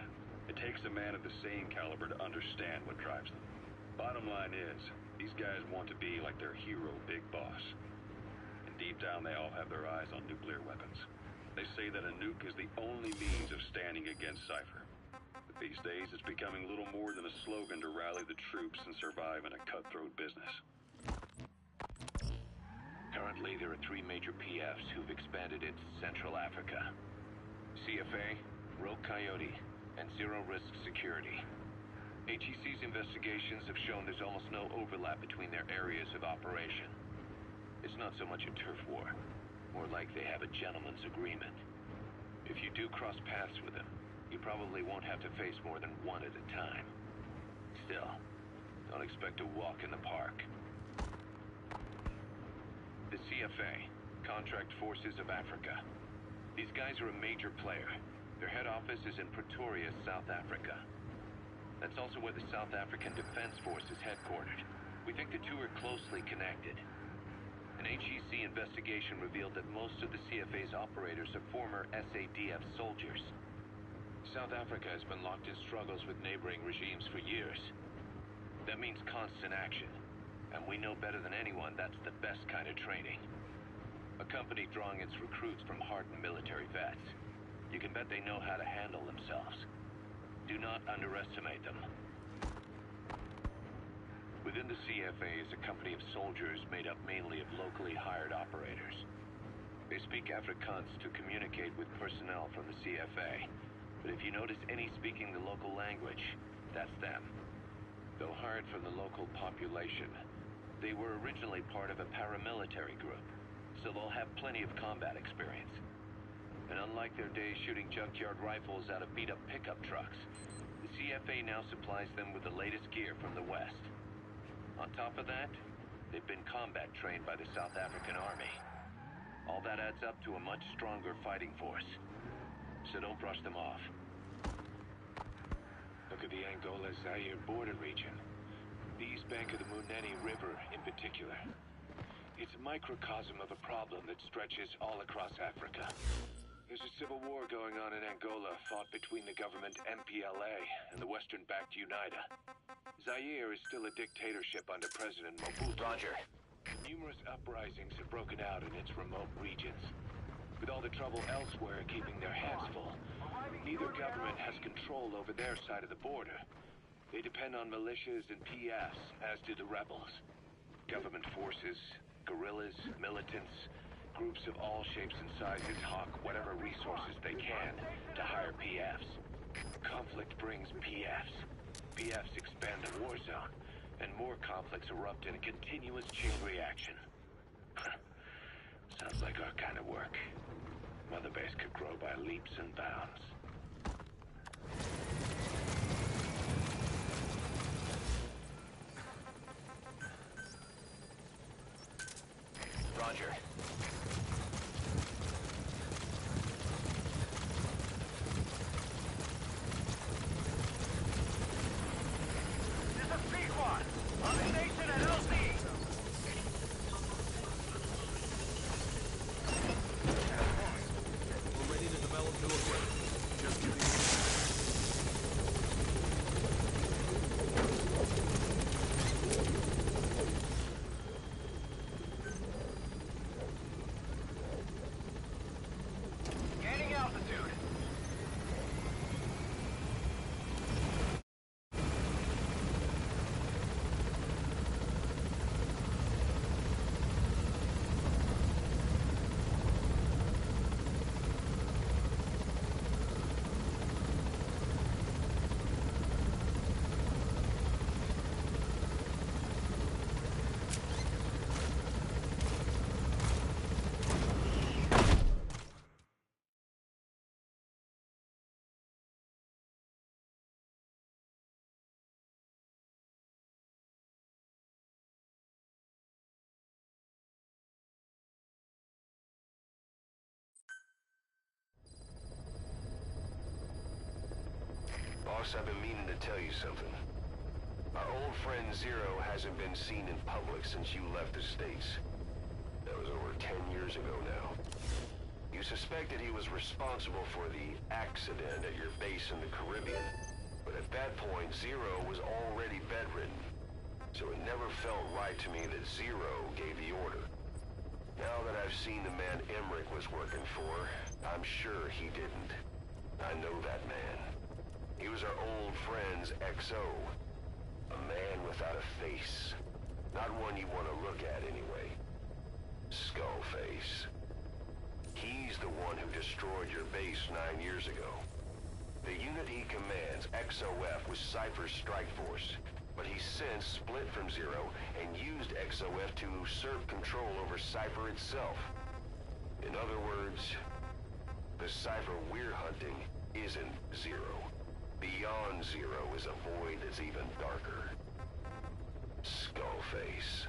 It takes a man of the same caliber to understand what drives them. Bottom line is, these guys want to be like their hero, Big Boss. And deep down, they all have their eyes on nuclear weapons. They say that a nuke is the only means of standing against Cypher. But these days, it's becoming little more than a slogan to rally the troops and survive in a cutthroat business. Currently, there are 3 major PFs who've expanded into Central Africa. CFA, Rogue Coyote, and Zero Risk Security. HEC's investigations have shown there's almost no overlap between their areas of operation. It's not so much a turf war, more like they have a gentleman's agreement. If you do cross paths with him, you probably won't have to face more than one at a time. Still, don't expect a walk in the park. The CFA, Contract Forces of Africa. These guys are a major player. Their head office is in Pretoria, South Africa. That's also where the South African Defense Force is headquartered. We think the two are closely connected. An HEC investigation revealed that most of the CFA's operators are former SADF soldiers. South Africa has been locked in struggles with neighboring regimes for years. That means constant action, and we know better than anyone that's the best kind of training. A company drawing its recruits from hardened military vets. You can bet they know how to handle themselves. Do not underestimate them. Within the CFA is a company of soldiers made up mainly of locally hired operators. They speak Afrikaans to communicate with personnel from the CFA, but if you notice any speaking the local language, that's them. Though hired from the local population, they were originally part of a paramilitary group, so they'll have plenty of combat experience. And unlike their days shooting junkyard rifles out of beat-up pickup trucks, the CFA now supplies them with the latest gear from the West. On top of that, they've been combat trained by the South African Army. All that adds up to a much stronger fighting force. So don't brush them off. Look at the Angola-Zaire border region. The east bank of the Munene River in particular. It's a microcosm of a problem that stretches all across Africa. There's a civil war going on in Angola, fought between the government MPLA and the Western-backed UNITA. Zaire is still a dictatorship under President Mobutu. Roger. Numerous uprisings have broken out in its remote regions. With all the trouble elsewhere keeping their hands full, neither government has control over their side of the border. They depend on militias and PFs, as do the rebels. Government forces, guerrillas, militants, groups of all shapes and sizes hawk whatever resources they can to hire PFs. Conflict brings PFs. PFs expand the war zone, and more conflicts erupt in a continuous chain reaction. Sounds like our kind of work. Mother Base could grow by leaps and bounds. Roger. This is Pequod, on the station at LZ. We're ready to develop new equipment. Just give me Gaining altitude. Boss, I've been meaning to tell you something. Our old friend Zero hasn't been seen in public since you left the States. That was over 10 years ago now. You suspected he was responsible for the accident at your base in the Caribbean. But at that point, Zero was already bedridden. So it never felt right to me that Zero gave the order. Now that I've seen the man Emmerich was working for, I'm sure he didn't. I know that man. He was our old friend's XO. A man without a face. Not one you want to look at anyway. Skullface. He's the one who destroyed your base 9 years ago. The unit he commands, XOF, was Cypher's strike force. But he's since split from Zero and used XOF to usurp control over Cypher itself. In other words, The cipher we're hunting isn't zero. Beyond zero is a void that's even darker. Skullface.